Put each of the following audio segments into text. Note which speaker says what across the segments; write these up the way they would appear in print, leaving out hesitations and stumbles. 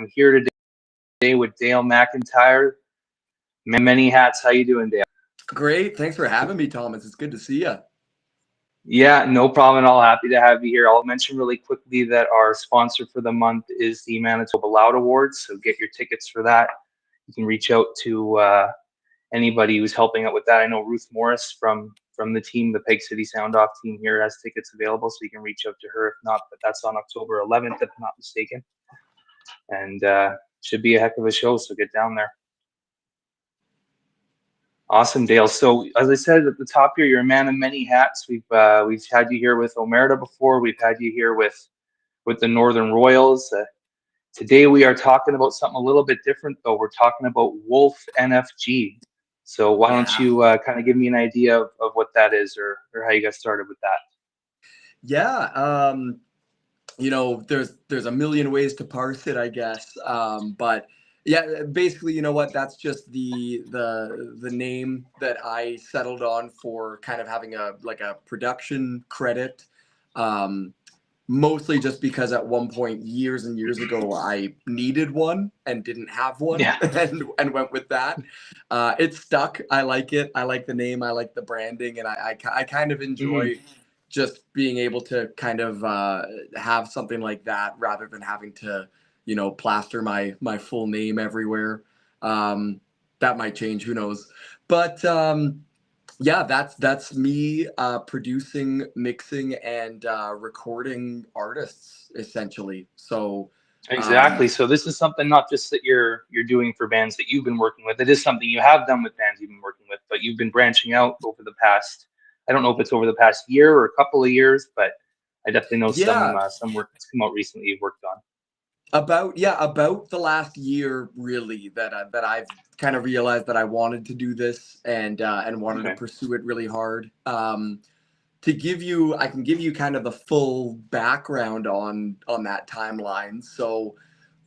Speaker 1: I'm here today with Dale McIntyre. Many hats. How you doing, Dale?
Speaker 2: Great. Thanks for having me, Thomas. It's good to see you.
Speaker 1: Yeah, no problem at all. Happy to have you here. I'll mention really quickly that our sponsor for the month is the Manitoba Loud Awards. So get your tickets for that. You can reach out to anybody who's helping out with that. I know Ruth Morris from the team, the Peg City Soundoff team here, has tickets available, so you can reach out to her if not. But that's on October 11th, if I'm not mistaken, and should be a heck of a show. So get down there. Awesome, Dale. So as I said at the top here, you're a man of many hats. We've had you here with Omerta before. We've had you here with the Northern Royals. Today we are talking about something a little bit different, though. We're talking about Wolf NFG. So why don't
Speaker 2: Yeah.
Speaker 1: you kind of give me an idea of what that is, or how you got started with that?
Speaker 2: Yeah. There's a million ways to parse it, I guess. But yeah, basically, you know what? That's just the name that I settled on for kind of having a production credit. Um, Mostly just because at one point years and years ago I needed one and didn't have one
Speaker 1: Yeah.
Speaker 2: and went with that. It stuck. I like it. I like the name. I like the branding, and I kind of
Speaker 1: Hmm.
Speaker 2: enjoy just being able to kind of have something like that rather than having to plaster my full name everywhere. Um, that might change. Who knows? But yeah, that's me producing, mixing, and recording artists essentially. So,
Speaker 1: Exactly.
Speaker 2: um,
Speaker 1: So this is something not just that you're doing for bands that you've been working with. It is something you have done with bands you've been working with, but you've been branching out over the past. I don't know if it's over the past year or a couple of years, but I definitely know
Speaker 2: yeah,
Speaker 1: some work that's come out recently you've worked on.
Speaker 2: about the last year really that I've kind of realized that I wanted to do this and wanted to
Speaker 1: Okay.
Speaker 2: pursue it really hard. I can give you kind of the full background on that timeline. So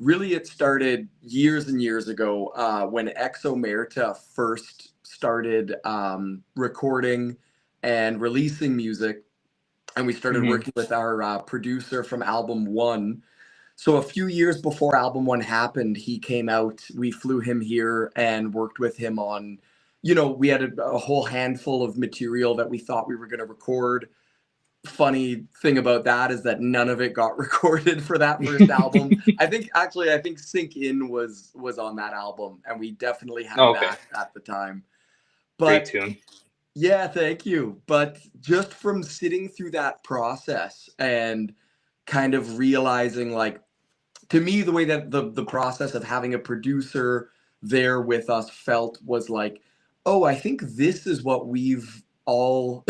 Speaker 2: really it started years and years ago when Exomerta first started recording and releasing music, and we started
Speaker 1: Hmm.
Speaker 2: working with our producer from album one. So a few years before album one happened, he came out. We flew him here and worked with him on, we had a whole handful of material that we thought we were going to record. Funny thing about that is that none of it got recorded for that first album. I think Sink In was on that album, and we definitely had
Speaker 1: Okay.
Speaker 2: that at the time.
Speaker 1: Great
Speaker 2: But
Speaker 1: tune.
Speaker 2: yeah, thank you. But just from sitting through that process and kind of realizing, like, to me, the way that the process of having a producer there with us felt was like, oh, I think this is what we've all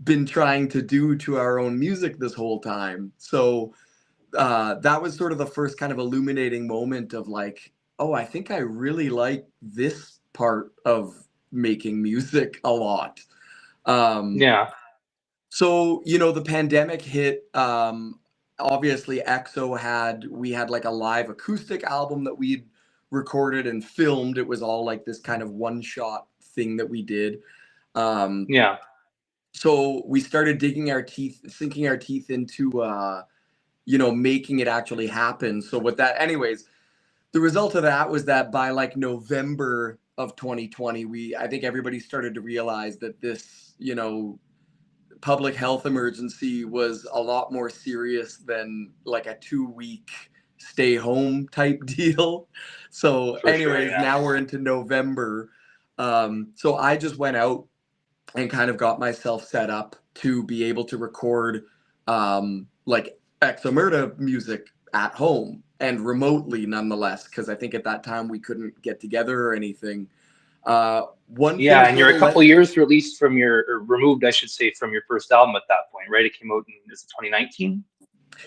Speaker 2: been trying to do to our own music this whole time. So that was sort of the first kind of illuminating moment of like, oh, I think I really like this part of making music a lot. Um,
Speaker 1: Yeah.
Speaker 2: so, the pandemic hit. Obviously, we had like a live acoustic album that we'd recorded and filmed. It was all like this kind of one shot thing that we did. Um,
Speaker 1: Yeah.
Speaker 2: so we started sinking our teeth into, making it actually happen. So with that, anyways, the result of that was that by like November of 2020, I think everybody started to realize that this, public health emergency was a lot more serious than like a 2 week stay home type deal. So,
Speaker 1: For sure.
Speaker 2: anyways,
Speaker 1: Yeah.
Speaker 2: now we're into November. So I just went out and kind of got myself set up to be able to record like Exomerta music at home and remotely nonetheless, because I think at that time we couldn't get together or anything. One thing
Speaker 1: Yeah, and
Speaker 2: sort
Speaker 1: you're
Speaker 2: of
Speaker 1: a
Speaker 2: led.
Speaker 1: couple of years released from or removed, I should say, from your first album at that point, right? It came out in, is it 2019?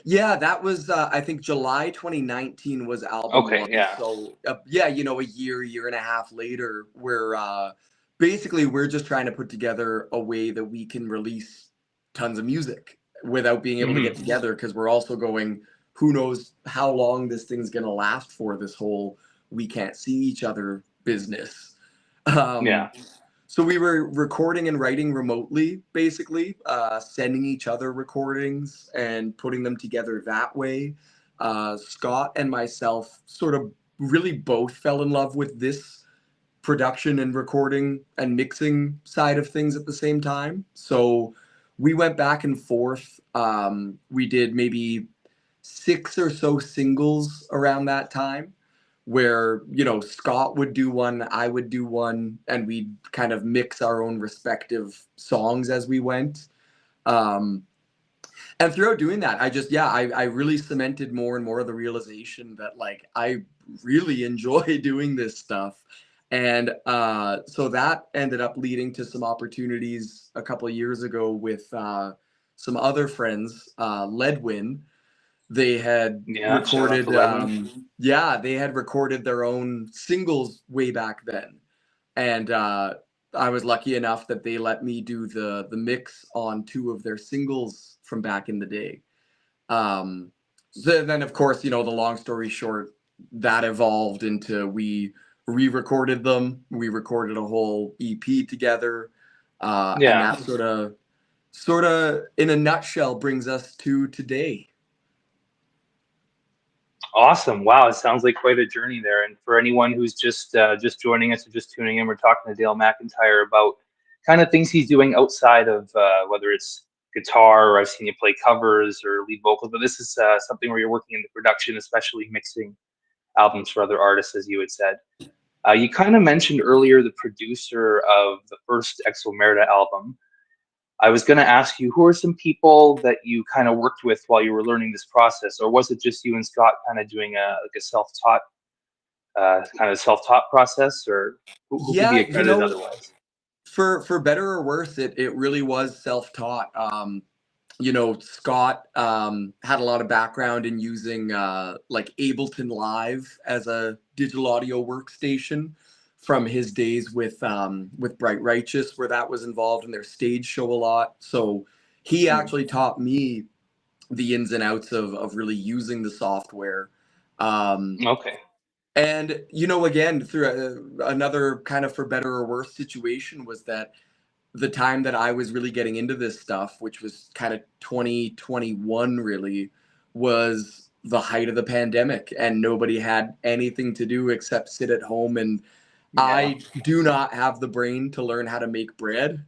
Speaker 2: Yeah, that was I think July 2019 was album
Speaker 1: Okay,
Speaker 2: one.
Speaker 1: yeah,
Speaker 2: So yeah, a year and a half later, we're just trying to put together a way that we can release tons of music without being able to get
Speaker 1: hmm,
Speaker 2: together, because we're also going, who knows how long this thing's gonna last for, this whole we can't see each other business.
Speaker 1: yeah,
Speaker 2: Um, so we were recording and writing remotely, basically, sending each other recordings and putting them together that way. Scott and myself sort of really both fell in love with this production and recording and mixing side of things at the same time. So we went back and forth. We did maybe 6 or so singles around that time where, Scott would do one, I would do one, and we'd kind of mix our own respective songs as we went. Um, and throughout doing that, I really cemented more and more of the realization that like I really enjoy doing this stuff. And so that ended up leading to some opportunities a couple of years ago with some other friends, Ledwin. They had
Speaker 1: Yeah, shout out to
Speaker 2: recorded,
Speaker 1: Ledwin.
Speaker 2: they had recorded their own singles way back then. And I was lucky enough that they let me do the mix on two of their singles from back in the day. Um, so then, of course, the long story short, that evolved into we re-recorded them. We recorded a whole EP together, and
Speaker 1: Yeah.
Speaker 2: that sort of, in a nutshell, brings us to today.
Speaker 1: Awesome. Wow, it sounds like quite a journey there. And for anyone who's just joining us or just tuning in, we're talking to Dale McIntyre about kind of things he's doing outside of whether it's guitar or I've seen you play covers or lead vocals. But this is something where you're working in the production, especially mixing albums for other artists, as you had said. You kind of mentioned earlier the producer of the first Exomerita album. I was going to ask you, who are some people that you kind of worked with while you were learning this process, or was it just you and Scott kind of doing a self-taught self-taught process, or who could be
Speaker 2: Yeah,
Speaker 1: accredited otherwise?
Speaker 2: for better or worse, it really was self-taught. Scott had a lot of background in using like Ableton Live as a digital audio workstation from his days with Bright Righteous, where that was involved in their stage show a lot. So he
Speaker 1: Hmm.
Speaker 2: actually taught me the ins and outs of really using the software. Um,
Speaker 1: Okay.
Speaker 2: and again, through another kind of for better or worse situation was that the time that I was really getting into this stuff, which was kind of 2021 really, was the height of the pandemic and nobody had anything to do except sit at home. And
Speaker 1: Yeah.
Speaker 2: I do not have the brain to learn how to make bread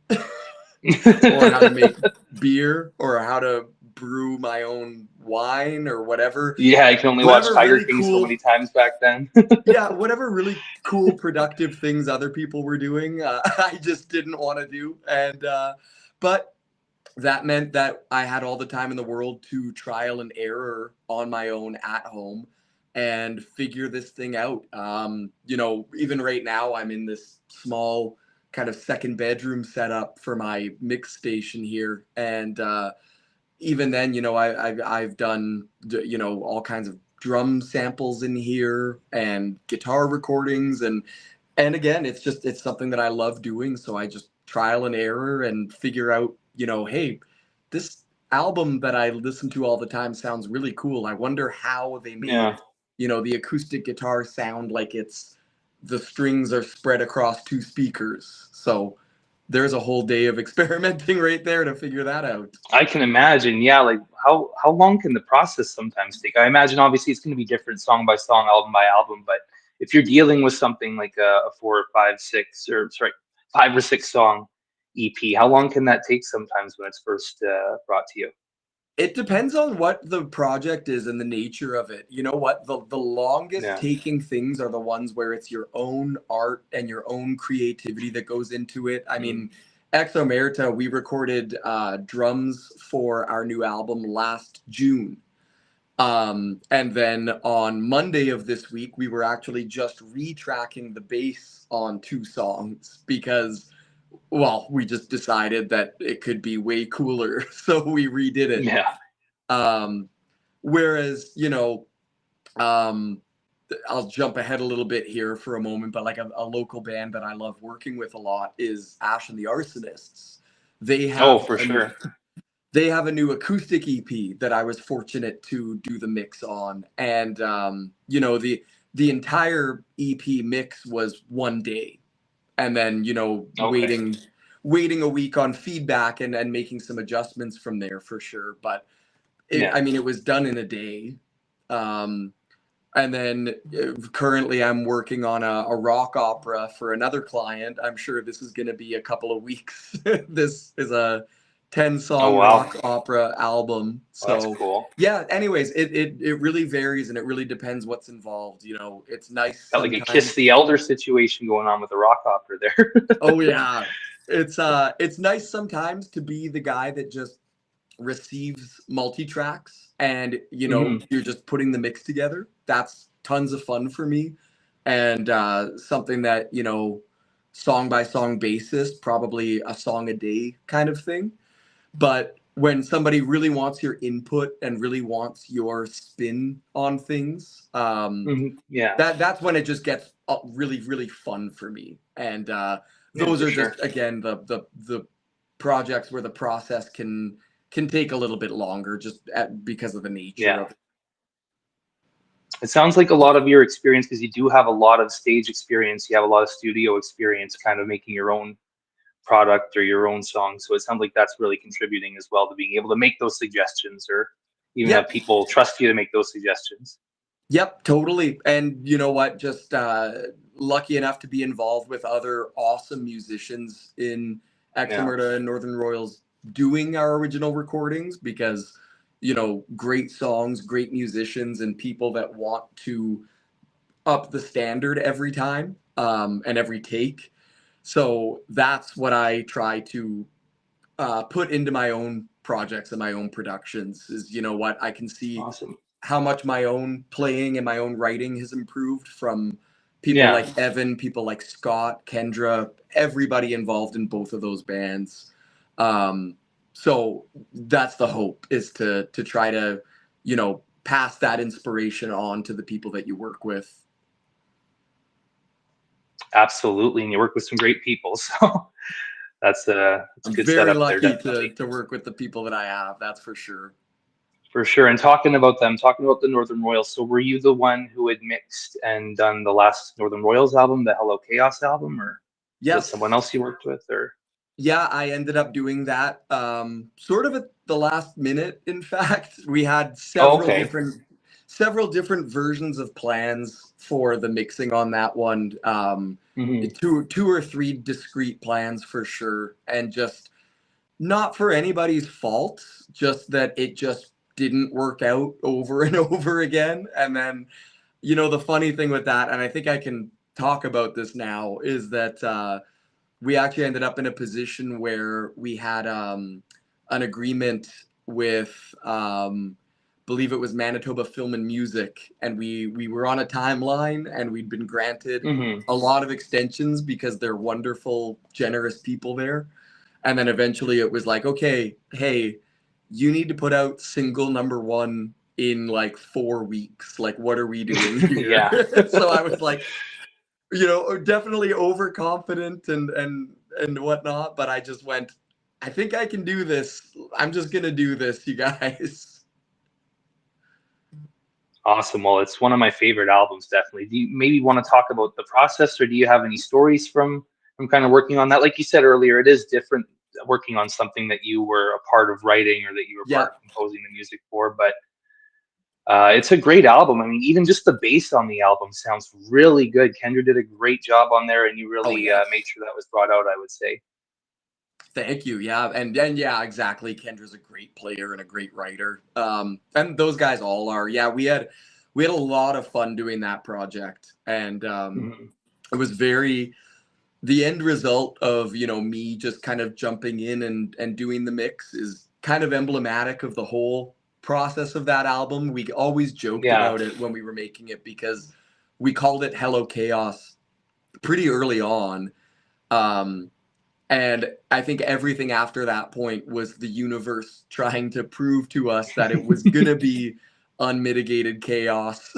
Speaker 2: or how to make beer or how to brew my own wine or whatever.
Speaker 1: Yeah, I can only watch
Speaker 2: Whatever
Speaker 1: Tiger
Speaker 2: really
Speaker 1: King so
Speaker 2: cool,
Speaker 1: many times back then.
Speaker 2: yeah, whatever really cool, productive things other people were doing, I just didn't want to do. And, but that meant that I had all the time in the world to trial and error on my own at home and figure this thing out. Even right now, I'm in this small kind of second bedroom setup for my mix station here. And, even then, I've done all kinds of drum samples in here and guitar recordings and again, it's something that I love doing. So I just trial and error and figure out, hey, this album that I listen to all the time sounds really cool. I wonder how they
Speaker 1: Yeah.
Speaker 2: made, the acoustic guitar sound like it's the strings are spread across two speakers. So there's a whole day of experimenting right there to figure that out.
Speaker 1: I can imagine. Yeah, like how long can the process sometimes take? I imagine obviously it's going to be different song by song, album by album, but if you're dealing with something like a four or five, six, or sorry, 5 or 6 song EP, how long can that take sometimes when it's first brought to you?
Speaker 2: It depends on what the project is and the nature of it. You know what? The longest
Speaker 1: Yeah.
Speaker 2: taking things are the ones where it's your own art and your own creativity that goes into it. I
Speaker 1: Mm.
Speaker 2: mean, Exomerita, we recorded drums for our new album last June. And then on Monday of this week, we were actually just retracking the bass on 2 songs because, well, we just decided that it could be way cooler. So we redid it.
Speaker 1: Yeah.
Speaker 2: Um, whereas, um, I'll jump ahead a little bit here for a moment, but like a local band that I love working with a lot is Ash and the Arsonists. They
Speaker 1: Oh,
Speaker 2: have
Speaker 1: for
Speaker 2: a new
Speaker 1: sure.
Speaker 2: they have a new acoustic EP that I was fortunate to do the mix on, and the entire EP mix was one day, and then
Speaker 1: Okay.
Speaker 2: waiting a week on feedback and making some adjustments from there for sure. But
Speaker 1: Yeah.
Speaker 2: I mean, it was done in a day, And then currently I'm working on a rock opera for another client. I'm sure this is going to be a couple of weeks. This is a 10
Speaker 1: Oh,
Speaker 2: song
Speaker 1: wow.
Speaker 2: rock opera album.
Speaker 1: Well, that's
Speaker 2: So
Speaker 1: cool.
Speaker 2: yeah, anyways, it really varies and it really depends what's involved. You know, it's nice
Speaker 1: Got like a Kiss the
Speaker 2: sometimes.
Speaker 1: Elder situation going on with the rock opera there.
Speaker 2: Oh yeah. It's nice sometimes to be the guy that just receives multi-tracks and
Speaker 1: Hmm.
Speaker 2: you're just putting the mix together. That's tons of fun for me, and something that song by song basis, probably a song a day kind of thing. But when somebody really wants your input and really wants your spin on things,
Speaker 1: Yeah,
Speaker 2: that's when it just gets really really fun for me. And
Speaker 1: yeah,
Speaker 2: those
Speaker 1: for
Speaker 2: are just,
Speaker 1: sure.
Speaker 2: again, the projects where the process can take a little bit longer, just because of the nature
Speaker 1: Yeah.
Speaker 2: of it.
Speaker 1: It sounds like a lot of your experience, because you do have a lot of stage experience, you have a lot of studio experience, kind of making your own product or your own song. So it sounds like that's really contributing as well to being able to make those suggestions, or even have
Speaker 2: Yep.
Speaker 1: people trust you to make those suggestions.
Speaker 2: Yep, totally. And you know what? Just lucky enough to be involved with other awesome musicians in
Speaker 1: Yeah.
Speaker 2: Exemerta and Northern Royals doing our original recordings, because, great songs, great musicians, and people that want to up the standard every time, and every take. So that's what I try to put into my own projects and my own productions is, what I can see
Speaker 1: Awesome.
Speaker 2: how much my own playing and my own writing has improved from people
Speaker 1: Yeah.
Speaker 2: like Evan, people like Scott, Kendra, everybody involved in both of those bands. Um, so that's the hope, is to try to, pass that inspiration on to the people that you work with.
Speaker 1: Absolutely. And you work with some great people. So that's a
Speaker 2: I'm
Speaker 1: good
Speaker 2: very
Speaker 1: setup there,
Speaker 2: lucky to
Speaker 1: definitely.
Speaker 2: to work with the people that I have. That's for sure.
Speaker 1: For sure. And talking about them, talking about the Northern Royals. So were you the one who had mixed and done the last Northern Royals album, the Hello Chaos album, or was it someone
Speaker 2: Yes.
Speaker 1: else you worked with? Or
Speaker 2: Yeah, I ended up doing that, sort of at the last minute. In fact, we had
Speaker 1: oh, okay.
Speaker 2: several different versions of plans for the mixing on that one.
Speaker 1: Hmm.
Speaker 2: Two or three discrete plans for sure, and just not for anybody's fault, just that it just didn't work out over and over again. And then, the funny thing with that, and I think I can talk about this now, is that we actually ended up in a position where we had an agreement with, believe it was Manitoba Film and Music, and we were on a timeline, and we'd been granted
Speaker 1: Hmm.
Speaker 2: a lot of extensions because they're wonderful, generous people there. And then eventually it was like, okay, hey, you need to put out single number one in like 4 weeks. Like, what are we doing here?
Speaker 1: Yeah.
Speaker 2: So I was like, definitely overconfident and whatnot, but I just went, I think I can do this. I'm just gonna do this, you guys.
Speaker 1: Awesome. Well, it's one of my favorite albums, definitely. Do you maybe want to talk about the process, or do you have any stories from kind of working on that? Like you said earlier, it is different working on something that you were a part of writing or that you were
Speaker 2: Yeah.
Speaker 1: part of composing the music for, but it's a great album. I mean, even just the bass on the album sounds really good. Kendra did a great job on there, and you
Speaker 2: Oh
Speaker 1: really made
Speaker 2: yes.
Speaker 1: sure that was brought out, I would say.
Speaker 2: Thank you. Yeah, and yeah, exactly. Kendra's a great player and a great writer. And those guys all are. Yeah, we had a lot of fun doing that project, and
Speaker 1: Hmm.
Speaker 2: it was very the end result of me just kind of jumping in and doing the mix is kind of emblematic of the whole process of that album. We always joked
Speaker 1: Yeah.
Speaker 2: about it when we were making it, because we called it Hello Chaos pretty early on. Um, and I think everything after that point was the universe trying to prove to us that it was gonna be unmitigated chaos,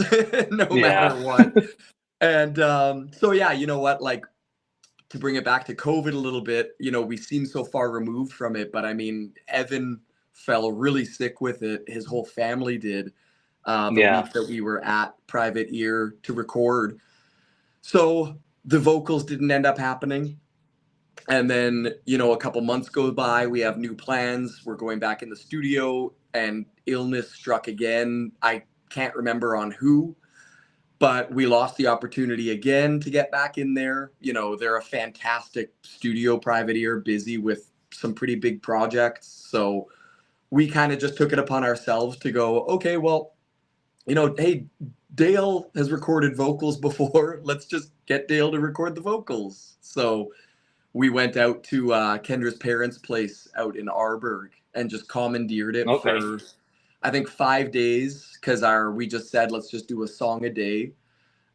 Speaker 2: no
Speaker 1: Yeah.
Speaker 2: matter what. And so yeah, you know what? Like, to bring it back to COVID a little bit, we seem so far removed from it, but I mean, Evan fell really sick with it. His whole family did, the
Speaker 1: Yeah.
Speaker 2: week that we were at Private Ear to record. So the vocals didn't end up happening. And then, a couple months go by, we have new plans. We're going back in the studio, and illness struck again. I can't remember on who, but we lost the opportunity again to get back in there. You know, they're a fantastic studio privateer, busy with some pretty big projects. So we kind of just took it upon ourselves to go, okay, well, you know, hey, Dale has recorded vocals before. Let's just get Dale to record the vocals. So we went out to Kendra's parents' place out in Arborg and just commandeered it
Speaker 1: Okay.
Speaker 2: for, I think, 5 days, because we just said, let's just do a song a day.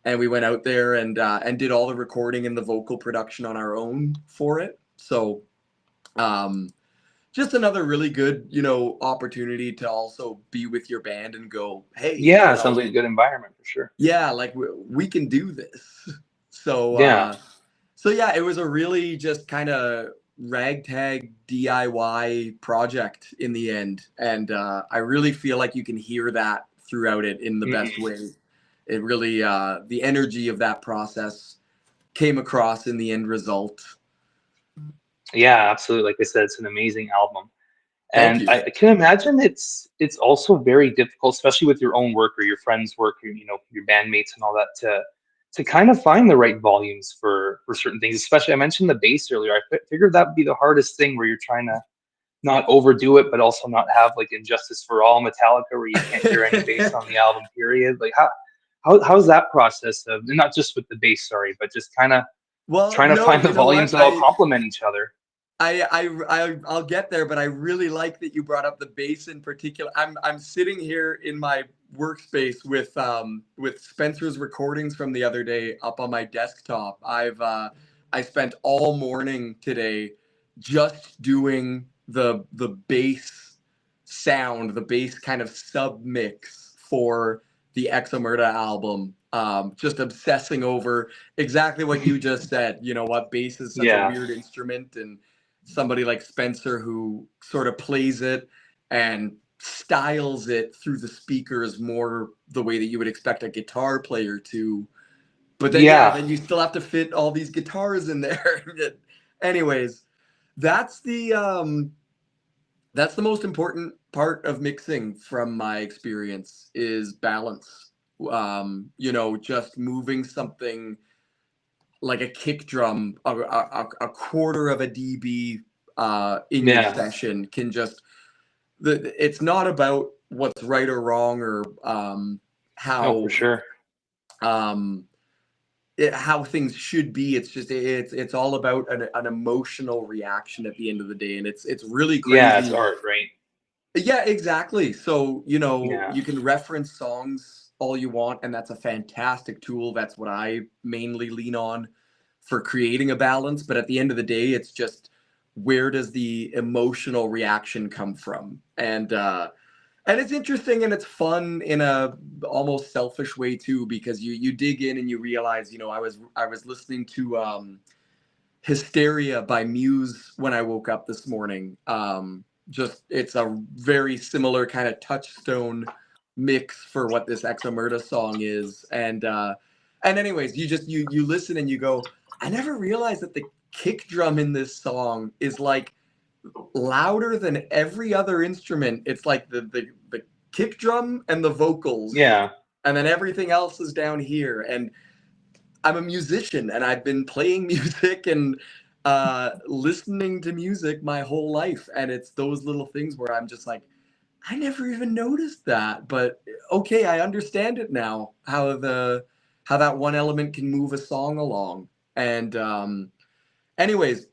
Speaker 2: And we went out there and did all the recording and the vocal production on our own for it. So um, just another really good, you know, opportunity to also be with your band and go, hey,
Speaker 1: Yeah,
Speaker 2: you
Speaker 1: it sounds
Speaker 2: know,
Speaker 1: like a good environment for sure.
Speaker 2: yeah, like we can do this. So
Speaker 1: Yeah.
Speaker 2: so yeah, it was a really just kind of ragtag DIY project in the end, and I really feel like you can hear that throughout it in the best
Speaker 1: Mhm.
Speaker 2: way. It really the energy of that process came across in the end result.
Speaker 1: Yeah, absolutely. Like I said, it's an amazing album.
Speaker 2: Thank
Speaker 1: And
Speaker 2: you.
Speaker 1: I can imagine it's also very difficult, especially with your own work or your friends' work, or, you know, your bandmates and all that, to kind of find the right volumes for certain things. Especially, I mentioned the bass earlier. Figured that would be the hardest thing, where you're trying to not overdo it, but also not have like Injustice for All Metallica, where you can't hear any bass on the album. Period. Like how's that process of, not just with the bass, sorry, but just kind of
Speaker 2: Well,
Speaker 1: trying to
Speaker 2: no,
Speaker 1: find the
Speaker 2: you know
Speaker 1: volumes
Speaker 2: what?
Speaker 1: that all complement each other.
Speaker 2: I'll get there, but I really like that you brought up the bass in particular. I'm sitting here in my workspace with Spencer's recordings from the other day up on my desktop. I spent all morning today just doing the bass sound, the bass kind of sub mix for the Exomerta album. Just obsessing over exactly what you just said. You know what, bass is such a
Speaker 1: Yeah.
Speaker 2: weird instrument, and somebody like Spencer who sort of plays it and styles it through the speakers more the way that you would expect a guitar player to. But then, yeah,
Speaker 1: Yeah.
Speaker 2: then you still have to fit all these guitars in there. Anyways, that's that's the most important part of mixing from my experience is balance. You know, just moving something like a kick drum, a quarter of a dB in your
Speaker 1: Yeah.
Speaker 2: session can just it's not about what's right or wrong or
Speaker 1: No, for
Speaker 2: how
Speaker 1: sure.
Speaker 2: um, how things should be. It's just it's all about an emotional reaction at the end of the day, and it's really
Speaker 1: Yeah, it's
Speaker 2: crazy.
Speaker 1: art, right?
Speaker 2: Yeah, exactly. So, you know,
Speaker 1: Yeah.
Speaker 2: you can reference songs all you want, and that's a fantastic tool. That's what I mainly lean on for creating a balance. But at the end of the day, it's just where does the emotional reaction come from? And it's interesting and it's fun in a almost selfish way too, because you dig in and you realize, you know, I was listening to Hysteria by Muse when I woke up this morning. Just it's a very similar kind of touchstone mix for what this Exomerta song is. And anyways, you listen and you go, I never realized that the kick drum in this song is like louder than every other instrument. It's like the kick drum and the vocals,
Speaker 1: Yeah.
Speaker 2: and then everything else is down here. And I'm a musician and I've been playing music and listening to music my whole life. And it's those little things where I'm just like, I never even noticed that. But okay, I understand it now, how that one element can move a song along. And anyways,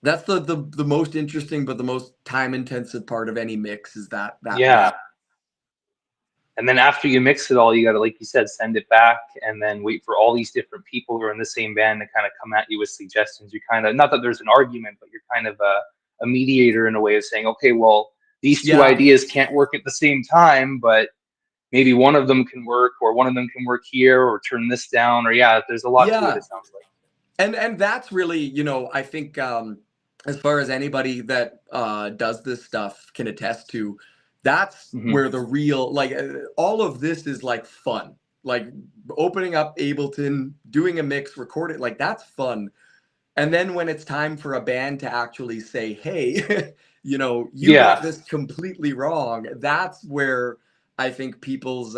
Speaker 2: that's the most interesting but the most time intensive part of any mix is that
Speaker 1: Yeah.
Speaker 2: balance.
Speaker 1: And then after you mix it all, you got to, like you said, send it back and then wait for all these different people who are in the same band to kind of come at you with suggestions. You kind of, not that there's an argument, but you're kind of a mediator in a way of saying, okay, well, these two
Speaker 2: Yeah.
Speaker 1: ideas can't work at the same time, but maybe one of them can work, or one of them can work here, or turn this down, or yeah, there's a lot to it,
Speaker 2: Yeah.
Speaker 1: it sounds like.
Speaker 2: And that's really, you know, I think as far as anybody that does this stuff can attest to, that's
Speaker 1: Hmm.
Speaker 2: where the real like all of this is like fun. Like opening up Ableton, doing a mix, recording, like that's fun. And then when it's time for a band to actually say, hey, you know, you got
Speaker 1: Yeah.
Speaker 2: this completely wrong, that's where I think people's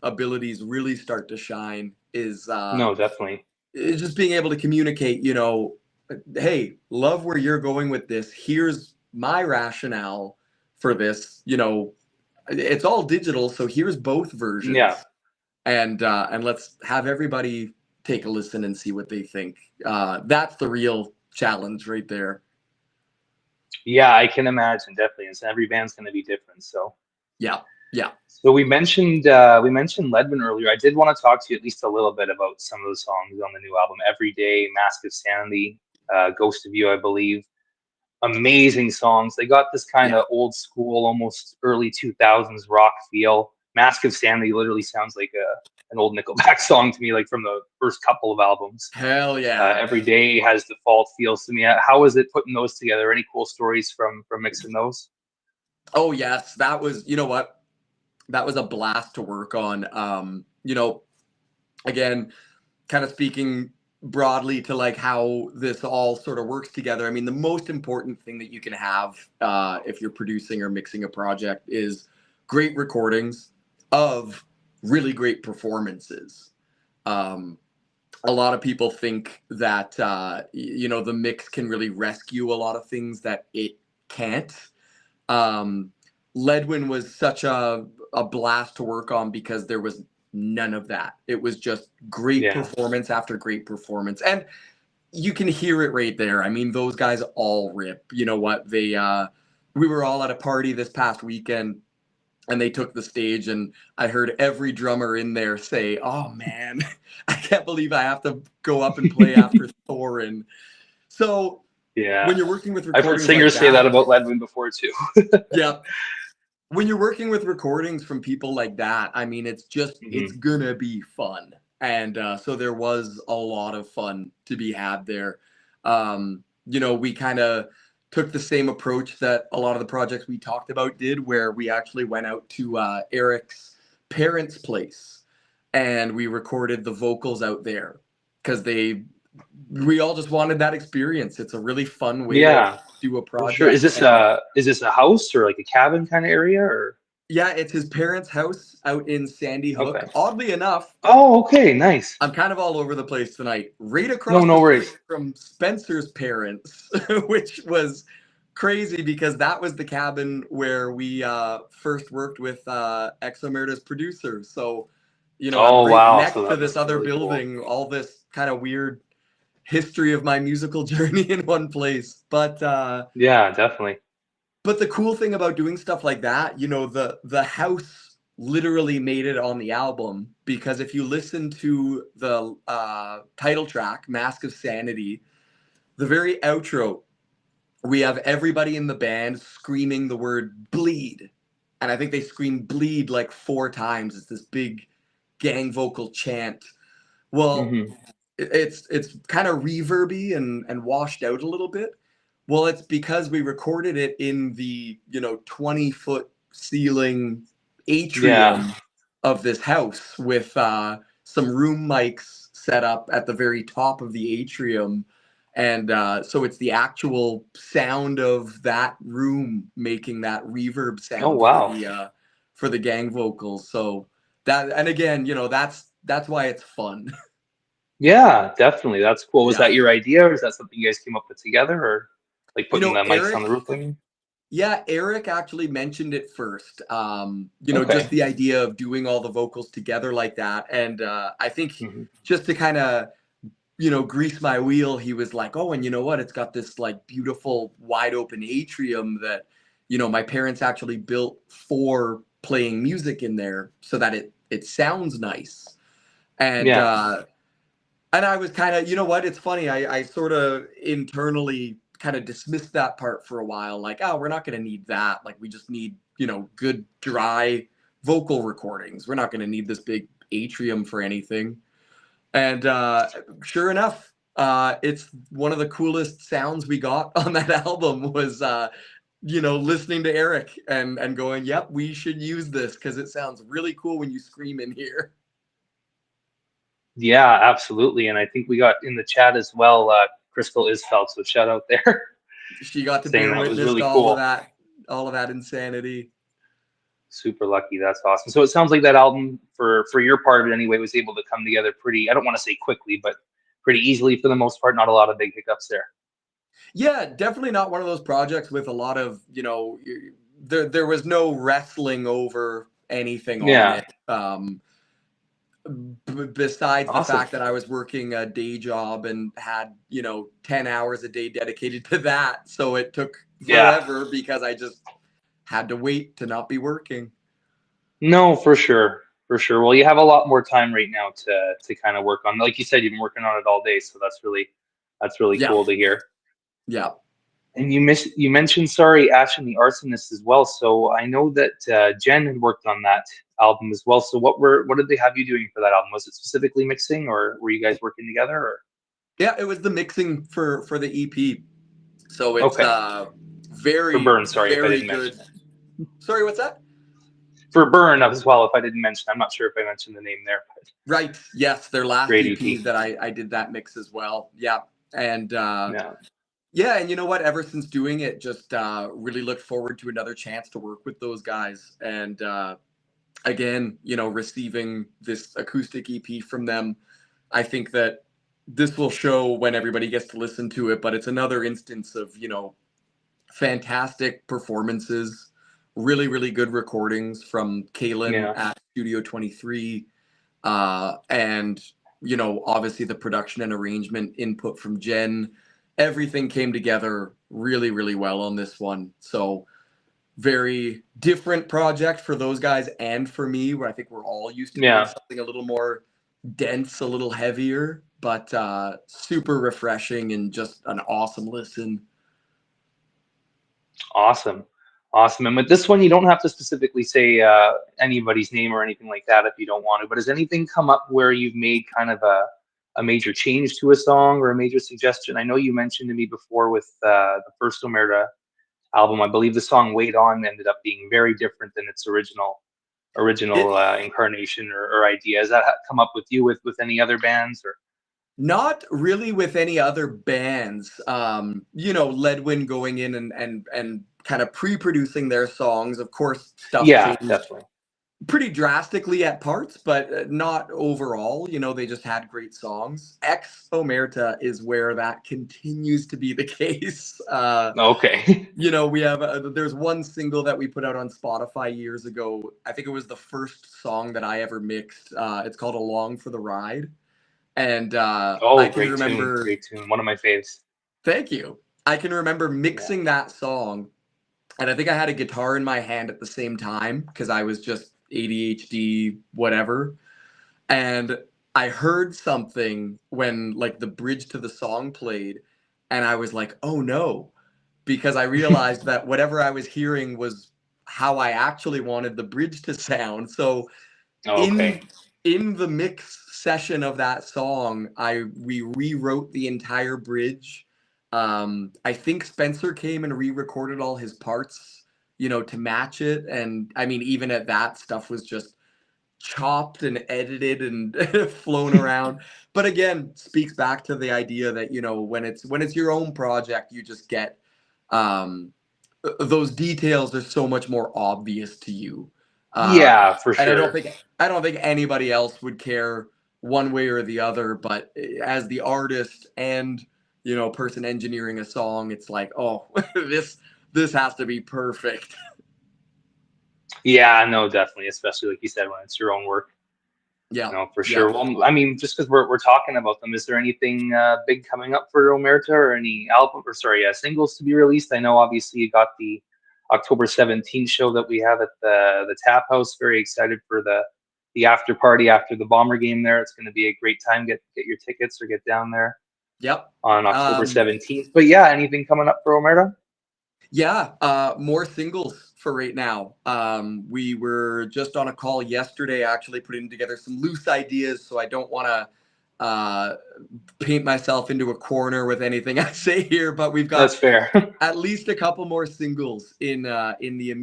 Speaker 2: abilities really start to shine
Speaker 1: No, definitely.
Speaker 2: is just being able to communicate, hey, love where you're going with this. Here's my rationale for this. It's all digital, so here's both
Speaker 1: Yeah.
Speaker 2: versions, and let's have everybody take a listen and see what they think. That's the real challenge right there.
Speaker 1: Yeah, I can imagine definitely. And every band's going to be different. So,
Speaker 2: Yeah, yeah,
Speaker 1: so we mentioned Ledwin earlier. I did want to talk to you at least a little bit about some of the songs on the new album. Every Day, Mask of Sanity, Ghost of You, I believe. Amazing songs. They got this kind
Speaker 2: yeah.
Speaker 1: of old school, almost early 2000s rock feel. Mask of Sanity literally sounds like an old Nickelback song to me, like from the first couple of albums.
Speaker 2: Hell yeah.
Speaker 1: Every Day has default feels to me. How is it putting those together? Any cool stories from mixing those?
Speaker 2: Oh yes, that was. You know what? That was a blast to work on. Again, kind of speaking broadly to like how this all sort of works together. I mean, the most important thing that you can have if you're producing or mixing a project is great recordings of really great performances. Um, a lot of people think that the mix can really rescue a lot of things that it can't. Um, Ledwin was such a blast to work on because there was none of that. It was just great
Speaker 1: Yeah.
Speaker 2: performance after great performance. And you can hear it right there. I mean, those guys all rip. You know what? We were all at a party this past weekend and they took the stage and I heard every drummer in there say, "Oh man, I can't believe I have to go up and play after Thorin." So when
Speaker 1: Yeah.
Speaker 2: you're working with
Speaker 1: I've heard
Speaker 2: recordings like
Speaker 1: singers say that
Speaker 2: that,
Speaker 1: about Ledwin before too.
Speaker 2: yeah, when you're working with recordings from people like that, I mean, it's
Speaker 1: Hmm.
Speaker 2: gonna be fun, and so there was a lot of fun to be had there. We kind of took the same approach that a lot of the projects we talked about did, where we actually went out to Eric's parents' place and we recorded the vocals out there because we all just wanted that experience. It's a really fun way to
Speaker 1: Yeah,
Speaker 2: do a
Speaker 1: for sure.
Speaker 2: project, and
Speaker 1: Is this a house or like a cabin kind of area or?
Speaker 2: yeah, it's his parents' house out in Sandy Hook.
Speaker 1: Okay.
Speaker 2: Oddly enough,
Speaker 1: Oh, okay, nice.
Speaker 2: I'm kind of all over the place tonight. Right
Speaker 1: No,
Speaker 2: across the
Speaker 1: no
Speaker 2: street
Speaker 1: worries.
Speaker 2: from Spencer's parents, which was crazy because that was the cabin where we first worked with Exomerta's producer. So, I'm
Speaker 1: Oh,
Speaker 2: right
Speaker 1: wow. So
Speaker 2: next to this
Speaker 1: that's
Speaker 2: other
Speaker 1: really cool.
Speaker 2: building, all this kind of weird history of my musical journey in one place.
Speaker 1: Yeah, definitely.
Speaker 2: But the cool thing about doing stuff like that, the house literally made it on the album because if you listen to the title track, Mask of Sanity, the very outro, we have everybody in the band screaming the word bleed. And I think they scream bleed like 4 times. It's this big gang vocal chant. Well,
Speaker 1: Hmm.
Speaker 2: it's kind of reverby and washed out a little bit. Well, it's because we recorded it in the 20-foot ceiling
Speaker 1: Yeah.
Speaker 2: atrium of this house with some room mics set up at the very top of the atrium, and so it's the actual sound of that room making that reverb
Speaker 1: Oh,
Speaker 2: sound
Speaker 1: wow.
Speaker 2: for the gang vocals. So that, and again, that's why it's fun.
Speaker 1: Yeah, definitely. That's cool. Was
Speaker 2: Yeah.
Speaker 1: that your idea, or is that something you guys came up with together, or like putting the mics on the
Speaker 2: Eric,
Speaker 1: roof? I mean,
Speaker 2: yeah, Eric actually mentioned it first. Just
Speaker 1: okay.
Speaker 2: the idea of doing all the vocals together like that. And I think
Speaker 1: Hmm.
Speaker 2: just to kind of, grease my wheel, he was like, "Oh, and you know what? It's got this like beautiful wide open atrium that, my parents actually built for playing music in there so that it sounds nice." And
Speaker 1: Yeah.
Speaker 2: and I was kind of, it's funny. I sort of internally kind of dismissed that part for a while. Like, oh, we're not going to need that. Like, we just need, good dry vocal recordings. We're not going to need this big atrium for anything. And sure enough, it's one of the coolest sounds we got on that album was, listening to Eric and going, yep, we should use this because it sounds really cool when you scream in here.
Speaker 1: Yeah, absolutely. And I think we got in the chat as well, Crystal Isfeld, so shout out there,
Speaker 2: She got to
Speaker 1: saying
Speaker 2: bear
Speaker 1: that was
Speaker 2: witness to
Speaker 1: really cool.
Speaker 2: all of that insanity.
Speaker 1: Super lucky. That's awesome. So it sounds like that album, for your part of it anyway, was able to come together pretty, I don't want to say quickly, but pretty easily for the most part. Not a lot of big hiccups there.
Speaker 2: Yeah, definitely not one of those projects with a lot of, there was no wrestling over anything on
Speaker 1: Yeah.
Speaker 2: it. Besides the
Speaker 1: Awesome.
Speaker 2: fact that I was working a day job and had, 10 hours a day dedicated to that. So it took
Speaker 1: Yeah.
Speaker 2: forever because I just had to wait to not be working.
Speaker 1: No, for sure. For sure. Well, you have a lot more time right now to kind of work on. Like you said, you've been working on it all day, so that's really
Speaker 2: Yeah.
Speaker 1: cool to hear.
Speaker 2: Yeah.
Speaker 1: And you mentioned, sorry, Ash and the Arsonist as well. So I know that Jen had worked on that album as well. So what did they have you doing for that album? Was it specifically mixing, or were you guys working together? Or
Speaker 2: Yeah, it was the mixing for the EP. So it's
Speaker 1: okay, for
Speaker 2: very,
Speaker 1: Burn. Sorry if I
Speaker 2: very
Speaker 1: didn't
Speaker 2: good.
Speaker 1: mention it.
Speaker 2: Sorry, what's that?
Speaker 1: For Burn as well. If I didn't mention, I'm not sure if I mentioned the name there. But
Speaker 2: Right. Yes, their last
Speaker 1: great
Speaker 2: EP
Speaker 1: EP.
Speaker 2: that I did that mix as well. Yeah. And
Speaker 1: Yeah,
Speaker 2: yeah, and you know what? Ever since doing it, just really looked forward to another chance to work with those guys. And again, receiving this acoustic EP from them, I think that this will show when everybody gets to listen to it. But it's another instance of, fantastic performances, really, really good recordings from Kalen
Speaker 1: yeah,
Speaker 2: at Studio 23. And, obviously the production and arrangement input from Jen. Everything came together really, really well on this one. So, very different project for those guys and for me, where I think we're all used to doing
Speaker 1: yeah.
Speaker 2: something a little more dense, a little heavier, but super refreshing and just an awesome listen.
Speaker 1: Awesome. Awesome. And with this one, you don't have to specifically say anybody's name or anything like that if you don't want to. But has anything come up where you've made kind of a major change to a song or a major suggestion? I know you mentioned to me before with the first Omerta album, I believe the song "Wait On" ended up being very different than its original
Speaker 2: It
Speaker 1: incarnation or idea. Has that come up with you with any other bands or?
Speaker 2: Not really with any other bands. Ledwin going in and kind of pre-producing their songs. Of course, stuff
Speaker 1: Yeah,
Speaker 2: changed
Speaker 1: definitely.
Speaker 2: pretty drastically at parts, but not overall. They just had great songs. Ex Omerta is where that continues to be the case.
Speaker 1: Okay.
Speaker 2: We have there's one single that we put out on Spotify years ago. I think it was the first song that I ever mixed. It's called "Along for the Ride." And I
Speaker 1: Oh,
Speaker 2: can
Speaker 1: great tune.
Speaker 2: remember,
Speaker 1: Great tune. One of my faves.
Speaker 2: thank you. I can remember
Speaker 1: Yeah.
Speaker 2: mixing that song, and I think I had a guitar in my hand at the same time because I was just ADHD, whatever. And I heard something when like the bridge to the song played, and I was like, oh no, because I realized that whatever I was hearing was how I actually wanted the bridge to sound. So
Speaker 1: Okay.
Speaker 2: in in the mix session of that song, we rewrote the entire bridge. I think Spencer came and re-recorded all his parts, to match it. And I mean, even at that, stuff was just chopped and edited and flown around. But again, speaks back to the idea that, when it's your own project, you just get um those details are so much more obvious to you.
Speaker 1: Yeah, for
Speaker 2: And
Speaker 1: sure.
Speaker 2: I don't think anybody else would care one way or the other, but as the artist and person engineering a song, it's like, oh, this has to be perfect.
Speaker 1: Yeah, no, definitely, especially like you said, when it's your own work.
Speaker 2: Yeah,
Speaker 1: No, for
Speaker 2: yeah.
Speaker 1: sure. Well, I mean, just because we're talking about them, is there anything big coming up for Omerta or any album or sorry, singles to be released? I know obviously you got the October 17th show that we have at the Tap House. Very excited for the after party after the Bomber game there. It's going to be a great time. Get your tickets or get down there
Speaker 2: Yep.
Speaker 1: on October
Speaker 2: Um,
Speaker 1: 17th. But yeah, anything coming up for Omerta?
Speaker 2: Yeah, more singles for right now. We were just on a call yesterday, actually putting together some loose ideas, so I don't want to paint myself into a corner with anything I say here. But we've
Speaker 1: That's
Speaker 2: got
Speaker 1: fair.
Speaker 2: at least a couple more singles in the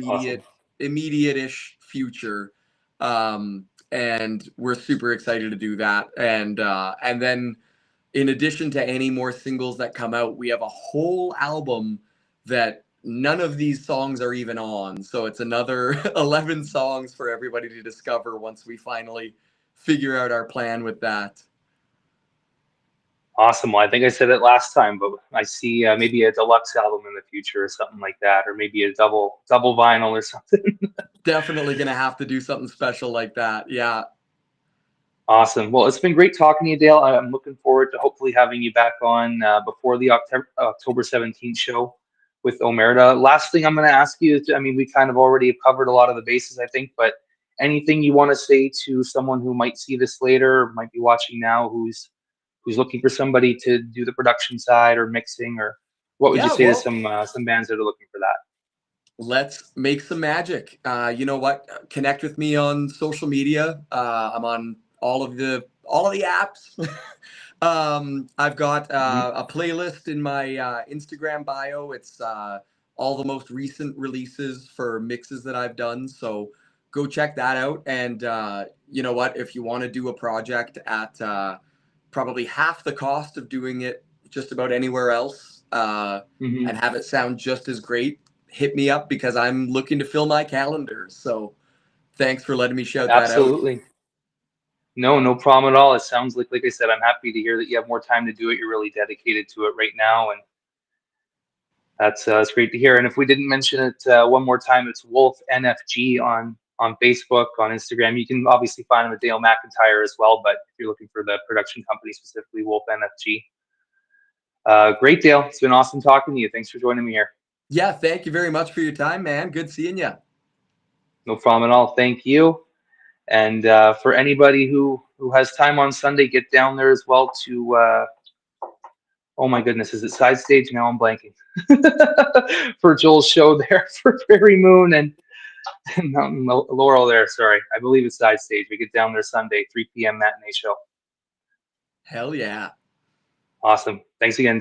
Speaker 1: Awesome.
Speaker 2: immediate-ish future, and we're super excited to do that. And then, in addition to any more singles that come out, we have a whole album that none of these songs are even on. So it's another 11 songs for everybody to discover once we finally figure out our plan with that.
Speaker 1: Awesome. Well, I think I said it last time, but I see maybe a deluxe album in the future or something like that, or maybe a double vinyl or something.
Speaker 2: Definitely going to have to do something special like that. Yeah.
Speaker 1: Awesome. Well, it's been great talking to you, Dale. I'm looking forward to hopefully having you back on before the October 17th show with Omerta. Last thing I'm going to ask you is, I mean, we kind of already have covered a lot of the bases, I think, but anything you want to say to someone who might see this later, or might be watching now, who's looking for somebody to do the production side or mixing, or what would you
Speaker 2: Yeah.
Speaker 1: say to
Speaker 2: Well,
Speaker 1: some bands that are looking for that?
Speaker 2: let's make some magic. You know what? Connect with me on social media. I'm on all of the apps. I've got
Speaker 1: Mhm.
Speaker 2: a playlist in my Instagram bio. It's all the most recent releases for mixes that I've done. So go check that out. And you know what? If you want to do a project at probably half the cost of doing it just about anywhere else,
Speaker 1: Mhm.
Speaker 2: and have it sound just as great, hit me up because I'm looking to fill my calendar. So thanks for letting me shout that out.
Speaker 1: Absolutely. No, no problem at all. It sounds like I said, I'm happy to hear that you have more time to do it. You're really dedicated to it right now, and that's great to hear. And if we didn't mention it one more time, it's Wolf NFG on Facebook, on Instagram. You can obviously find him at Dale Mcintyre as well, but if you're looking for the production company specifically, Wolf NFG. Great, Dale. It's been awesome talking to you. Thanks for joining me here.
Speaker 2: Yeah, thank you very much for your time, man. Good seeing you.
Speaker 1: No problem at all. Thank you. And for anybody who has time on Sunday, get down there as well to oh my goodness, is it Side Stage? Now I'm blanking. For Joel's show there for Prairie Moon and Mountain Laurel there. Sorry, I believe it's Side Stage. We get down there Sunday, 3 p.m. matinee show.
Speaker 2: Hell yeah.
Speaker 1: Awesome. Thanks again.